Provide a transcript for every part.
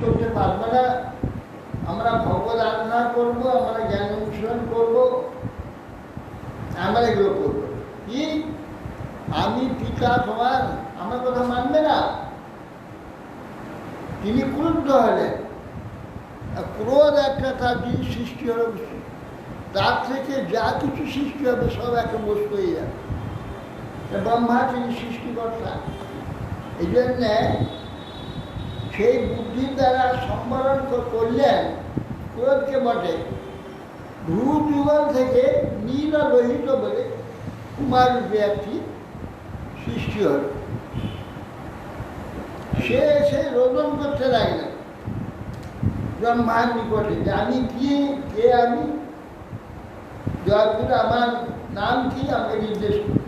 করতে পারবো না, আমরা ভগবত আরাধনা করবো, আমরা জ্ঞান অনুশীলন করবো, আমরা এগুলো করবো। কি আমি পিতা তোমার, আমার কথা মানবে না? তিনি ক্রুদ্ধ হলেন। ক্রোধ একটা তার যিনি সৃষ্টি হল, তার থেকে যা কিছু সৃষ্টি হবে সব একটা বস্তু হয়ে যাবে। ব্রহ্মা তিনি সৃষ্টিকর্তা, এই জন্যে সেই বুদ্ধির দ্বারা সম্বরণ করলেন ক্রোধকে বটে। ভূযুগল থেকে নীল লোহিত বলে কুমার রূপে একটি সৃষ্টি হল। সে এসে রোদন করতে লাগলেন ব্রহ্মার নিকটে যে আমি কি, কে আমি, জয়গুরু আমার নাম কি, আমাকে নির্দেশ করুন।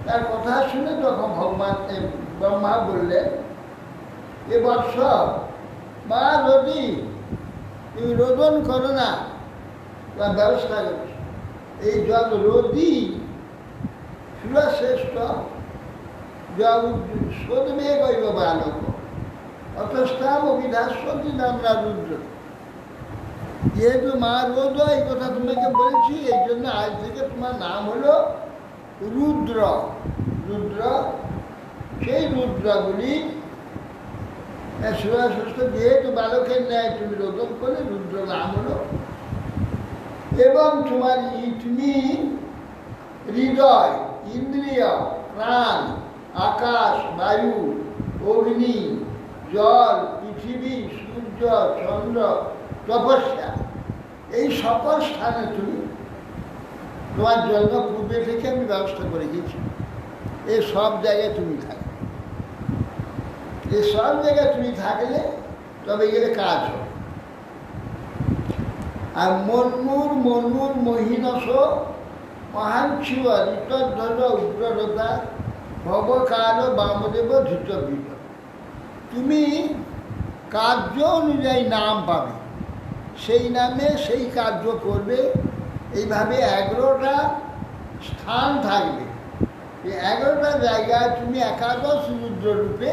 তার কথা শুনে তখন ভগবান ব্রহ্মা বললেন, এ বৎস মা যদি তুমি রোদন করো না, তোমার ব্যবস্থা করছো। এই জল রোদি সুরশ্রেষ্ঠ জল শোধমে গইব বালক অতস্থাম অভিধাস্বতী নামরা রুদ্র। যেহেতু মা রোদ, এই কথা তোমাকে বলছি, এই জন্য আজ থেকে তোমার নাম হলো রুদ্র। রুদ্র, সেই রুদ্রগুলি সুরশ্রেষ্ঠ, যেহেতু বালকের ন্যায় তুমি রোদন করলে, রুদ্র নাম হলো। এবং তোমার তুমি হৃদয়, ইন্দ্রিয়, প্রাণ, আকাশ, বায়ু, অগ্নি, জল, পৃথিবী, সূর্য, চন্দ্র, তপস্যা, এই সকল স্থানে তুমি তোমার জন্ম পূর্বে থেকে আমি ব্যবস্থা করে গেছি। এই সব জায়গায় তুমি থাকবে, এই সব জায়গায় তুমি থাকলে তবে গেলে কাজ হবে। আর মন্মুর মহিনস মহাংশিব ঋতধ্বজ উগ্রতা ভবকাল বামদেব ধৃতবৃত। তুমি কার্য অনুযায়ী নাম পাবে, সেই নামে সেই কার্য করবে। এইভাবে 11টা স্থান থাকবে, এই 11টা জায়গায় তুমি একাদশ রুদ্ররূপে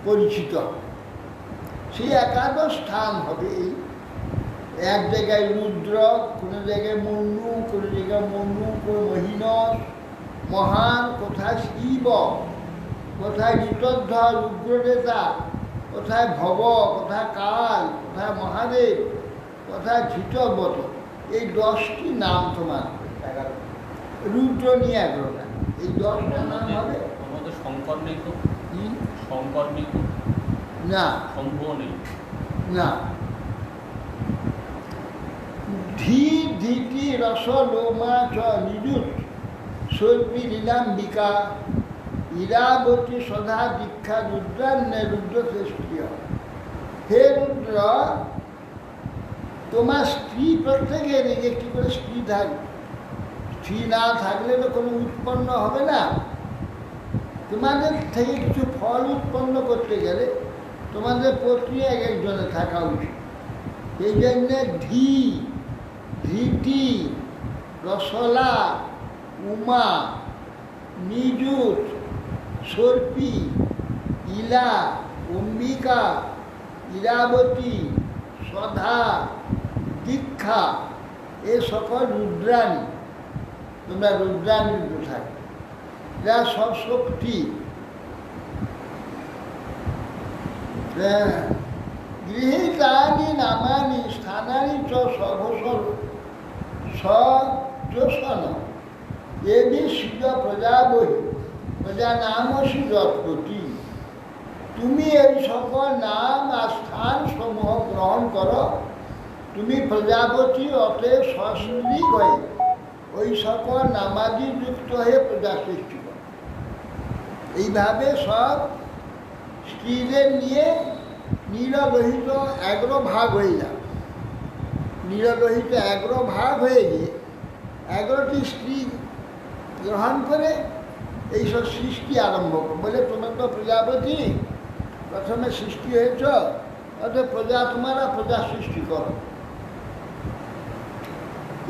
পরিচিত। সেই একাদশ স্থান হবে এই এক জায়গায় রুদ্র, কোনো জায়গায় মন্যু, কোনো জায়গায় মন্যু, কোনো মহিনস মহান, কোথায় শিব, কোথায় ঋতধ্বজ উগ্রনেতা, কোথায় ভব, কোথায় কাল, কোথায় মহাদেব, কোথায় ধৃতব্রত। এই 10টি নাম তোমার, রুদ্র নিয়ে 11টা, এই 10টা নাম হবে। শঙ্কর নেই তো? শঙ্কর নেই তো? না, শঙ্খ নেই না। ধী ধীতি রস লোমা চ নিযুত সর্পি লীলাম্বিকা ইরাবতী সদা দীক্ষা রুদ্রান্নে রুদ্র শ্রেষ্ঠীয়। হে রুদ্র, তোমার স্ত্রী প্রত্যেকের একটি করে স্ত্রী থাকবে। স্ত্রী না থাকলে তো কোনো উৎপন্ন হবে না। তোমাদের থেকে কিছু ফল উৎপন্ন করতে গেলে তোমাদের পত্নী এক একজনে থাকা উচিত। এই জন্যে ধীতি, রসলা, উমা, নিযুত, সর্পি, ইলা, অম্বিকা, ইরাবতী, সধা, দীক্ষা, এ সকল রুদ্রাণী। তোমরা রুদ্রাণী থাকবে, যা সব শক্তি। গৃহীতানি নামানি স্থানানি চ সঘোষর সযোষণ এবি শিব প্রজা বহি প্রজা নামসি যৎপতি। তুমি এই সকল নাম আর স্থান সমূহ গ্রহণ করো। তুমি প্রজাপতি অতএব সস্ত্রী হয়ে ওই সকল নামাদি যুক্ত হয়ে প্রজা সৃষ্টি করো। এইভাবে সব স্ত্রীদের নিয়ে নীললোহিত 11 ভাগ হয়ে যাবে। নীললোহিত 11 ভাগ হয়ে গিয়ে 11টি স্ত্রী গ্রহণ করে এইসব সৃষ্টি আরম্ভ করো। বলে তোমরা তো প্রজাপতি, প্রথমে সৃষ্টি হয়েছ, অর্থাৎ প্রজা তোমরা প্রজা সৃষ্টি করো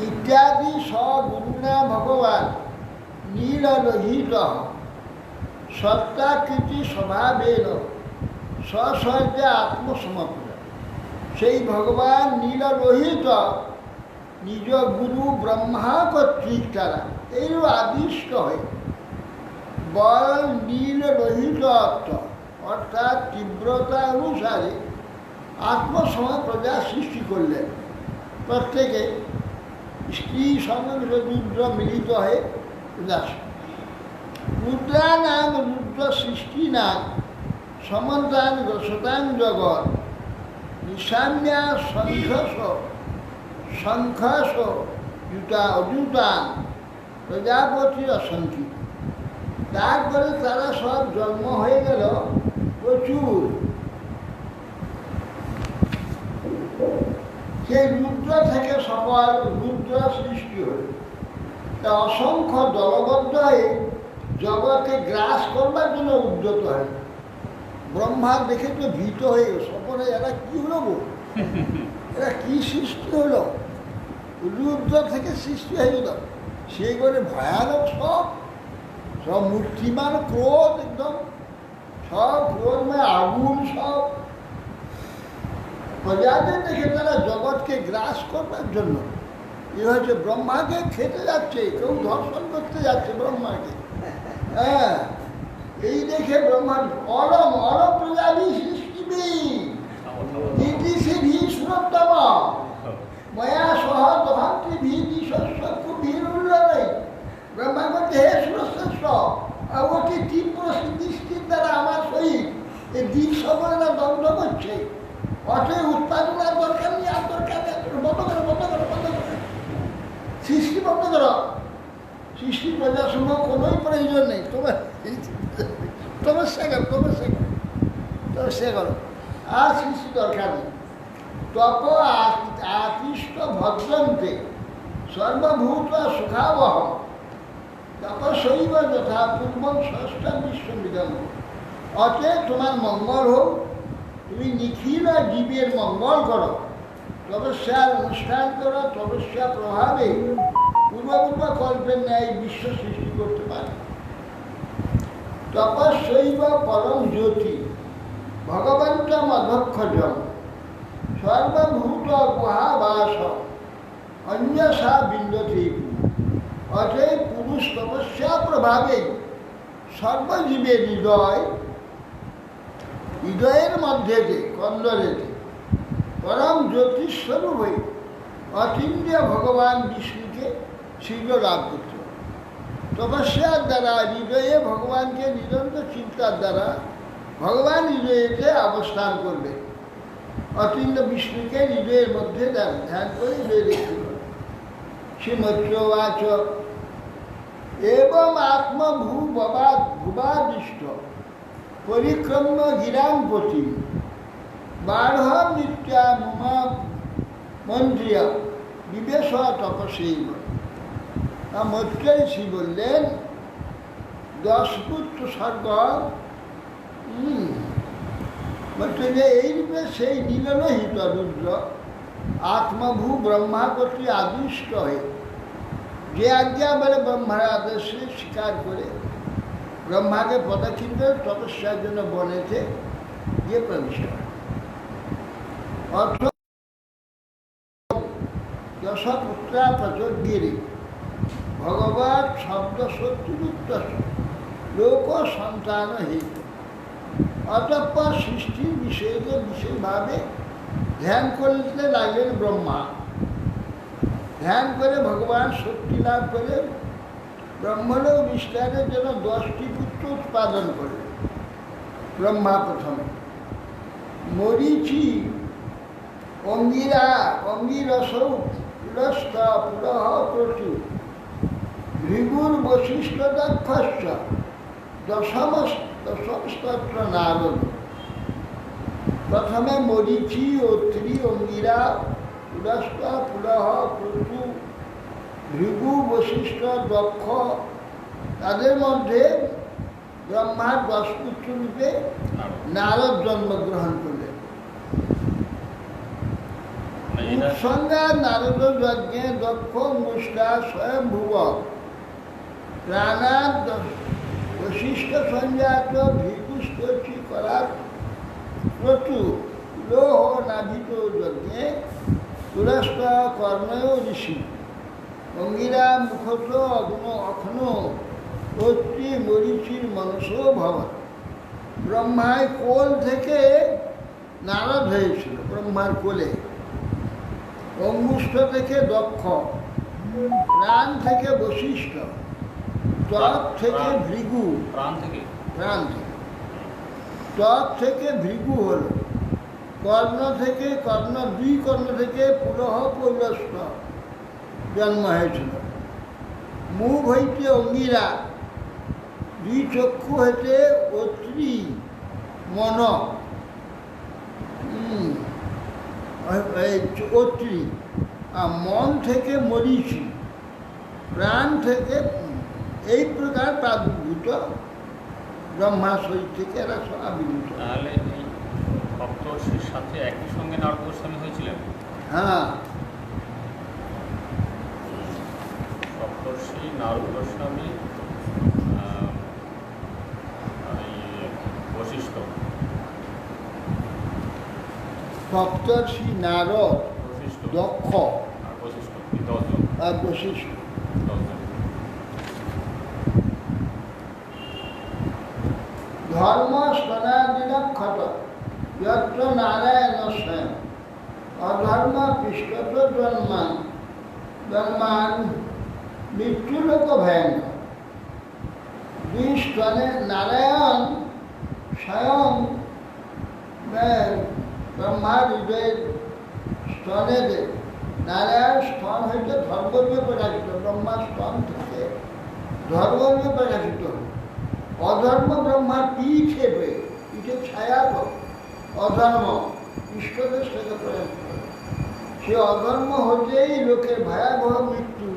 ইত্যাদি। সগুণা ভগবান নীললোহিত সত্তাকৃতি স্বভাবেন স্বস্বর্গে আত্মসমর্পণ। সেই ভগবান নীললোহিত নিজ গুরু ব্রহ্মা কর্তৃক তারা এইরূপ আদিষ্ট হয়ে বল নীললোহিত অর্থ অর্থাৎ তীব্রতা অনুসারে আত্মসময় প্রজা সৃষ্টি করলেন। প্রত্যেকে স্ত্রী সমগ্র রুদ্র মিলিত হয়ে প্রজা রুদ্রা নাম রুদ্র সৃষ্টি নাম সমন্তান রসতান জগৎ নিশাম্যা শঙ্খস জুতা অজুতান প্রজাপতির অসংখ্য। তারপরে তারা সব জন্ম হয়ে গেল প্রচুর। সেই রুদ্র থেকে সকল রুদ্র সৃষ্টি হল। তা অসংখ্য দলবদ্ধ হয়ে জগৎকে গ্রাস করবার জন্য উদ্যত হয়। ব্রহ্মা দেখে তো ভীত হয়ে গেল, সকলে এরা কি হলো গো, এরা কি সৃষ্টি হলো, রুদ্র থেকে সৃষ্টি হয়ে গেল। সেই করে ভয়ানক সব সব মূর্তিমান ক্রোধ, একদম সব ক্রোধময় আগুন, সব প্রজাদের দেখে তারা জগৎকে গ্রাস করবার জন্য এ হচ্ছে ব্রহ্মাকে খেতে যাচ্ছে, কেউ ধর্ষণ করতে যাচ্ছে ব্রহ্মাকে। হ্যাঁ, এই দেখে ব্রহ্মা অলম অলম প্রজাবি সৃষ্টিবি ইতি সিদ্ধি সুরোত্তম ময়া সহ দহান্তি ভীতি শস্য খুব ভিড় নেই। ব্রহ্মা বলছে, হে সুরশ্রেষ্ঠ, অতি তীব্র দৃষ্টির দ্বারা আমার সহিত এই দিক সকলেরা দগ্ধ করছে। অতএব উৎপাদন আর দরকার নেই, আর দরকার নেই, বন্ধ করো বন্ধ করো বন্ধ করো, সৃষ্টি বন্ধ করো। সৃষ্টি প্রজাসমূহ কোনোই প্রয়োজন নেই, তপস্যা করো তপস্যা করো তপস্যা করো, আর সৃষ্টি দরকার নেই। তপ আতিষ্ঠ ভদ্রন্তে সর্বভূত সুখাবহ তপস্যৈব যথা পূর্বম ষষ্ঠ বিশ্ববিদম। অতএব তোমার মঙ্গল হোক, তুমি নিখিল জীবের মঙ্গল করো, তপস্যার অনুষ্ঠান করো, তপস্যা প্রভাবে পূর্বপূর্ব কল্পের ন্যায় বিশ্ব সৃষ্টি করতে পারে। তপস্যৈব পরম জ্যোতি ভগবন্ত মধক্ষজম সর্বভূত গুহাবাস অন্যসা বিন্দতি। অতএব পুরুষ তপস্যা প্রভাবে সর্বজীবের হৃদয়ের মধ্যে যে কন্দরেতে পরম জ্যোতিস্বরূপ হয়ে অতীন্দ্রিয় ভগবান বিষ্ণুকে শীঘ্র লাভ করতে হবে। তপস্যার দ্বারা হৃদয়ে ভগবানকে নিরন্তর চিন্তার দ্বারা ভগবান হৃদয়েতে অবস্থান করবে। অতীন্দ্র বিষ্ণুকে হৃদয়ের মধ্যে ধ্যান করে হৃদয়ে দেখতে হবে। শ্রীমত্রবাচ এবং আত্মভূবাদিষ্ট পরিক্রম্য গিরামপতি বাঢ় নিত্যা মুমা মন্ত্রিয়া বিবেশ তপস্যই। মৈত্রেয়ী বললেন 10 পুত্র স্বর্গ বলছে যে এই রূপে সেই নীললোহিত রুদ্র আত্মভূ ব্রহ্মা কর্তৃক আদিষ্ট হয়ে যে আজ্ঞা বলে ব্রহ্মার আদেশে স্বীকার করে ব্রহ্মাকে পদচিহ্ন তপস্যার জন্য বনেতে গিয়ে প্রবিষ্ট হয়। অর্থ দশপুত্রা প্রচোদ্গিরি ভগবত শব্দ শত্রুযুক্ত লোক সন্তান হিত। অতঃপর সৃষ্টির বিষয়কে বিশেষভাবে ধ্যান করতে লাগলেন ব্রহ্মা। ধ্যান করে ভগবান শক্তি লাভ করে ব্রহ্মলোক বিস্তারের জন্য 10টি পুত্র উৎপাদন করলেন। ব্রহ্মা প্রথমে মরীচি অঙ্গিরা অঙ্গিরসৌ পুরস্ত পুরহ প্রচুর ভৃগুর বশিষ্ঠ দক্ষশ্চ দশম স্তোত্র নারদ। প্রথমে মরীচি, অত্রি, অঙ্গিরা, পুরস্ত, পুলহ, প্রচু, ভৃগু, বশিষ্ঠ, দক্ষ, তাদের মধ্যে ব্রহ্মার 10 পুত্র রূপে নারদ জন্মগ্রহণ করলেন। উৎসঙ্গা নারদ যজ্ঞে দক্ষ মুষ্টা স্বয়ং ভুব প্রাণাদ বশিষ্ঠ সঞ্জাত ভৃগুস্তোচি করার প্রচু লোহ নাভিত যজ্ঞে তুরস্ক কর্ণয় ঋষি অঙ্গিরা মুখত অগ্ন অখন অত্রি মরিচির মনস ভবন। ব্রহ্মায় কোল থেকে নারদ হয়েছিল, ব্রহ্মার কোলে। অঙ্গুষ্ঠ থেকে দক্ষ, প্রাণ থেকে বশিষ্ঠ, ত্বক থেকে ভৃগু, প্রাণ থেকে ত্বক থেকে ভৃগু হল, কর্ণ থেকে দুই কর্ণ থেকে পুলহ পৌলস্ত জন্ম হয়েছিল। মুখ হইতে অঙ্গিরা, দুই চক্ষু হইতে অত্রি মন, অত্রি, আর মন থেকে মরিচি, প্রাণ থেকে এই প্রকার প্রাদুর্ভূত ব্রহ্মা শরীর থেকে এরা সব আবির্ভূত। তাহলে এই সপ্তর্ষির সাথে একই সঙ্গে নারদ গোস্বামী হয়েছিলেন। হ্যাঁ, সপ্তর্ষি নারদ গোস্বামী, বশিষ্ঠ, সপ্তর্ষি নারদ, বশিষ্ঠ, দক্ষ আর বশিষ্ঠ, এই 10 জন। আর বশিষ্ঠ। 10 জন। ধর্ম স্তনাদিনক্ষত যত্র নারায়ণ স্বয়ং অধর্ম পৃষ্ঠত জন্মান মৃত্যুলোক ভয়ঙ্কর। দুই স্তনে নারায়ণ স্বয়ং ব্রহ্মার হৃদয়ের স্তনে নারায়ণ স্তন হইতে ধর্মকে প্রকাশিত, ব্রহ্মার স্তন থেকে ধর্মকে প্রকাশিত। অধর্ম ব্রহ্মার পিঠে ছায়া তো অধর্ম ইষ্টদেশ থেকে প্রয়াস করে। সে অধর্ম হতেই লোকের ভয়াবহ মৃত্যু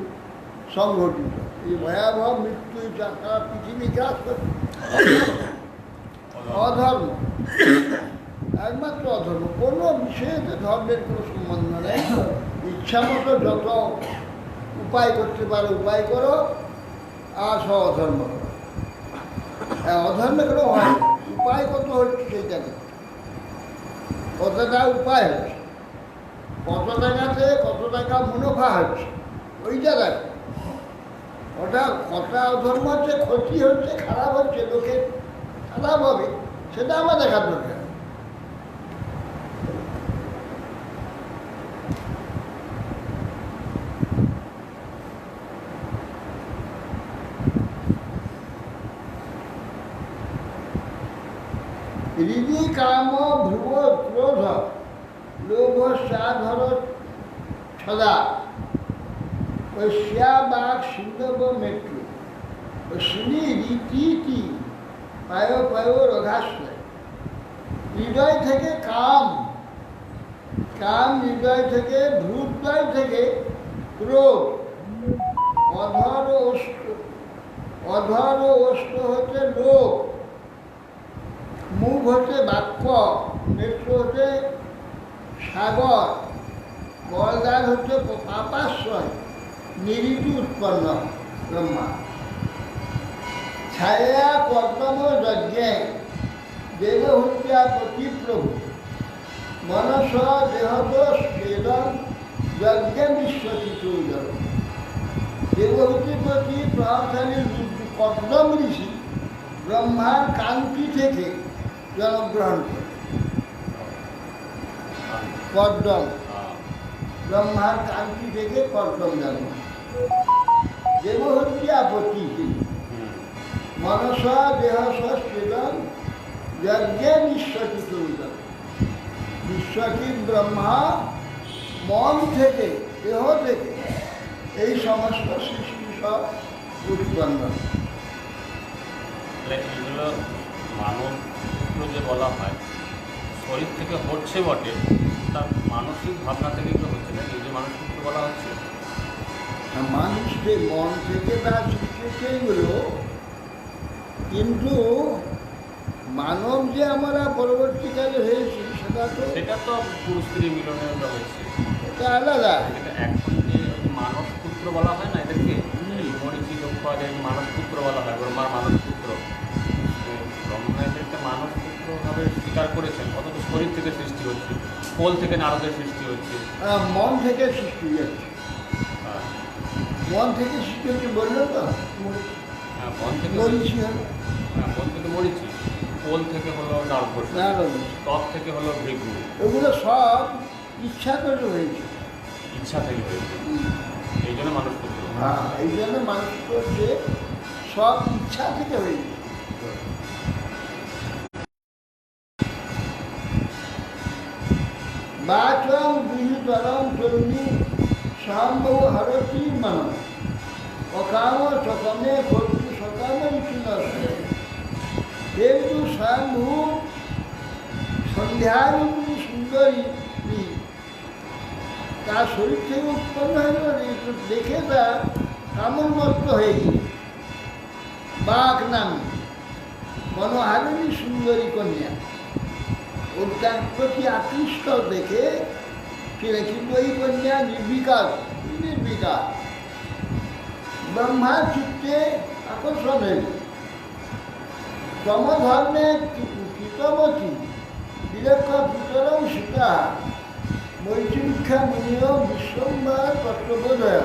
সংঘটিত। এই ভয়াবহ মৃত্যু সারা পৃথিবী গ্রাস করছে অধর্ম, একমাত্র অধর্ম। কোনো বিষয়েতে ধর্মের কোনো সম্বন্ধ নেই। ইচ্ছা মতো যত উপায় করতে পারো উপায় করো, আর সব অধর্ম করো। অধর্মে কোনো হয় না। উপায় কত হচ্ছে সেইটাকে, কতটা উপায় হচ্ছে, কত টাকাতে কত টাকা মুনাফা হচ্ছে, ওইটা দেখো। ওটা কটা অধর্ম হচ্ছে, ক্ষতি হচ্ছে, খারাপ হচ্ছে, লোকের খারাপ হবে, সেটা আমার দেখার দরকার। হৃদি কাম ধ্রুব ক্রোধ লোভ সাধর ছদা শ্যা বাঘ সিন্ধব মৃত্যু শুনি রীতি পায় পায় রঘাশ্রয়। হৃদয় থেকে কাম, হৃদয় থেকে ভ্রুদয় থেকে ক্রোধ, অধর ওষ্ঠ হচ্ছে লোভ, মুখ হচ্ছে বাক্য, নেত্র হচ্ছে সাগর, বলদার হচ্ছে পাপাশ্রয়, নিরিতি উৎপন্ন ব্রহ্মা। ছায়া কর্তম যজ্ঞে দেবহত্যা প্রতিপ্রভু মনস দেহদোষ বেদন যজ্ঞে বিশ্বচিত দেবহূতির প্রতি প্রহসানের কর্দম ঋষি ব্রহ্মার কান্তি থেকে জন্মগ্রহণ করে। কর্দম, ব্রহ্মার কান্তি থেকে কর্দম জন্ম। দেবহত্যা প্রতি মনস দেহ সৃজন যজ্ঞে বিশ্বচিত বিশ্বচিত ব্রহ্মা মন থেকে, দেহ থেকে এই সমস্ত সৃষ্টি সব উৎপন্ন। এগুলো মানব যে বলা হয় শরীর থেকে হচ্ছে বটে, তার মানসিক ভাবনা থেকে এগুলো হচ্ছে না, এই যে মানসিক বলা হচ্ছে মানুষকে মন থেকে তার সৃষ্টি হচ্ছে এগুলো। কিন্তু মানব যে আমরা পরবর্তীকালে হয়েছি সেটা তো পুরুষ স্ত্রী মিলনের হয়েছে, এটা আলাদা। এখন যে মানব পুত্র বলা হয় না এদেরকে, মরিচি দক্ষ মানব পুত্র বলা হয়, ব্রহ্মার মানব পুত্র। ব্রহ্মা এদেরকে মানব পুত্র যথাযথভাবে স্বীকার করেছেন অথচ শরীর থেকে সৃষ্টি হচ্ছে, কোল থেকে নারদের সৃষ্টি হচ্ছে। মন থেকে সৃষ্টি হচ্ছে, হ্যাঁ, মন থেকে সৃষ্টি হচ্ছে বললো তো, হ্যাঁ, মন থেকে মরিচি হলো, হ্যাঁ, মন থেকে মরিচি, কোল থেকে হলো নারদ, নারদ, ত্বক থেকে হলো ভৃগু। এগুলো সব ইচ্ছা করে হয়েছে। ইচ্ছা থেকে হয়েছে, এই জন্য মানুষ পুত্র। হ্যাঁ, এই জন্য মানুষ করছে সব ইচ্ছা থেকে হয়েছে। বাচং বিহিতরং চন্ডী সাম্ভব হরতি মন অকাম সকমে কর্তু সকাম যেহেতু স্বয়ংভূ সন্ধ্যারূপী সুন্দরী তার শরীর থেকে উৎপন্ন হয়ে গেল, দেখে তার কামলমত্ত হয়ে গেল। বাঘ নামে মনোহারিণী সুন্দরী কন্যা, ওর তার প্রতি আকৃষ্ট দেখে কিন্তু ওই কন্যা নির্বিকার ব্রহ্মার চিত্তে আকর্ষণ হয়ে গেল। সমধর্মে কৃতমতী বিলক্ষ পিতরম সীতা মরিচিক্ষা মুনিও বিশ্বম্বার তত্ত্ববোধয়।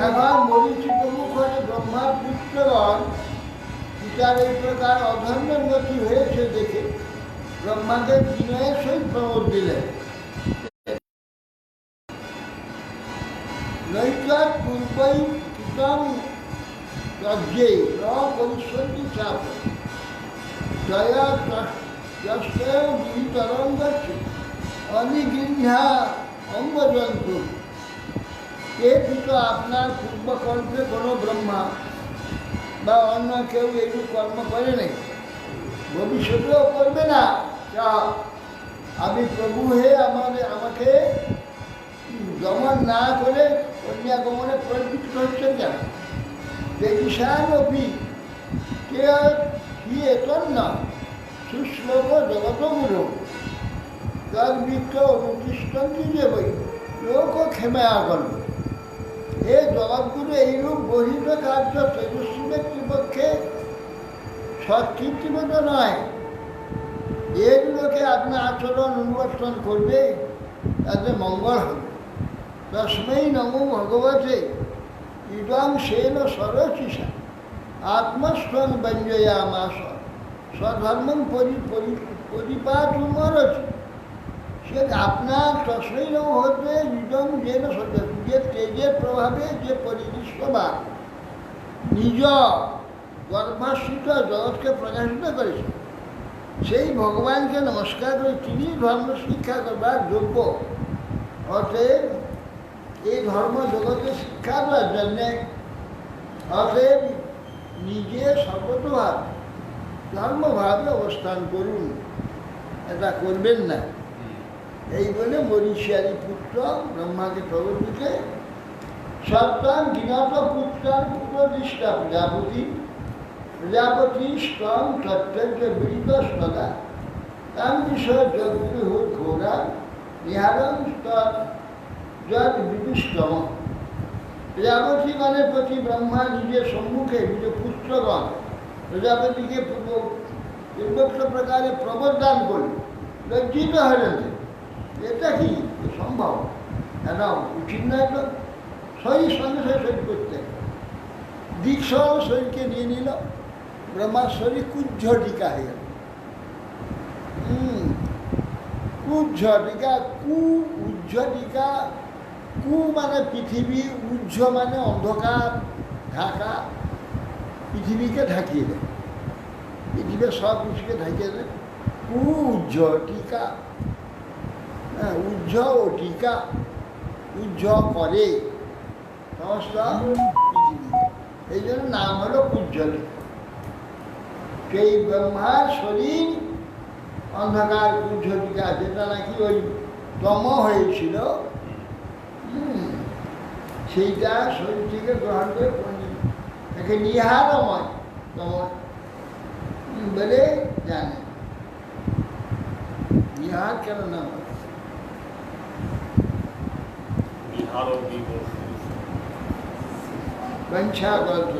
এবার মরিচি প্রমুখ হয়ে ব্রহ্মার পুত্রগণ পিতার এই প্রকার অধর্মের গতি হয়েছে দেখে ব্রহ্মাকে বিনয়ের সহিত প্রমোদ দিলেন। নৈকাত পূর্বই কৃতম রাজ্যে ন পরিষ্বন্তি চাপ জয়া বিতরণ গচ্ছে অনিগৃহ্যা অঙ্গজন্তু। কে পিত আপনার পূর্বকল্পে কোনো ব্রহ্মা বা অন্য কেউ এইরূপ কর্ম করে নেই, ভবিষ্যতেও করবে না। আমি প্রভু হে আমাকে দমন না করে কন্যা গমনে পরিবৃত্ত হচ্ছে কেন? যে ঈশানপি কে হি এতন্ন সুশ্লোক জগতগুরু তদ্বৃত্ত অনুতিষ্ঠন্তি যে বই লোক ক্ষেমা করবে। এ জগৎগুরু এইরূপ বহিত কার্য তেজস্বী ব্যক্তির পক্ষে সৎকীর্তিমত নয়। এগুলোকে আপনার আচরণ অনুবর্তন করবে, তাতে মঙ্গল হবে। তস্মৈ নমো ভগবতে ইদং সেন সরচিষা আত্মস্বং ব্যঞ্জয়ামাস স্বধর্মং পরিপাতুমরচি। সে আপনার তস্মৈ নমো হতে ইদং যেন যে তেজের প্রভাবে যে পরিদৃষ্টবান নিজ গর্ভাশ্রিত জগৎকে প্রকাশিত করেছে, সেই ভগবানকে নমস্কার করে তিনি ধর্ম শিক্ষা করবার যোগ্য। অতএব এই ধর্ম জগতে শিক্ষা দেওয়ার জন্যে অতএব নিজে সর্বতভাবে ধর্মভাবে অবস্থান করুন, এটা করবেন না। এই বলে মরিচিয়ারি পুত্র ব্রহ্মাকে খবর দিতে সপ্তাহ গিনত পুত্রান পুরোদিষ্টা প্রজাপতি স্তং তত্ত্ব বিদিত সদা তাম বিষয় যজ্ঞ ঘোরা নিহারং যদ বিদুষ্টম। প্রজাপতি মানে প্রতি ব্রহ্মা নিজের সম্মুখে নিজের পুত্রগণ প্রজাপতিকে পূর্বোক্ত প্রকারে প্রবর্দান করি, লজ্জিত হলেন। এটা কি সম্ভব? কেন উচিত নয় তো? শরীর সঙ্গে শরীর করতে দিকসহ শরীরকে নিয়ে নিল, ব্রহ্মার শরীর কুজ্ঝটিকা হয়ে গেল। কুজ্ঝটিকা উজ্জ্বটিকা, কু মানে পৃথিবী, উজ্জ্ব মানে অন্ধকার ঢাকা, পৃথিবীকে ঢাকিয়ে দেয়, পৃথিবীর সব কিছুকে ঢাকিয়ে দেয়। কু উজ্জ্বটিকা, হ্যাঁ, উজ্জ্ব ও টিকা, উজ্জ্ব করে সমস্ত পৃথিবী, এই জন্য নাম হলো কুজ্জটিকা। সেই ব্রহ্মার শরীর অন্ধকার কুজ্জটিকা, যেটা নাকি ওই তম হয়েছিল, সেইটা শরীর থেকে গ্রহণ করে তাকে নিহারময় তম বলে জানে। নিহার কেন নাম? বঞ্ছা গল্প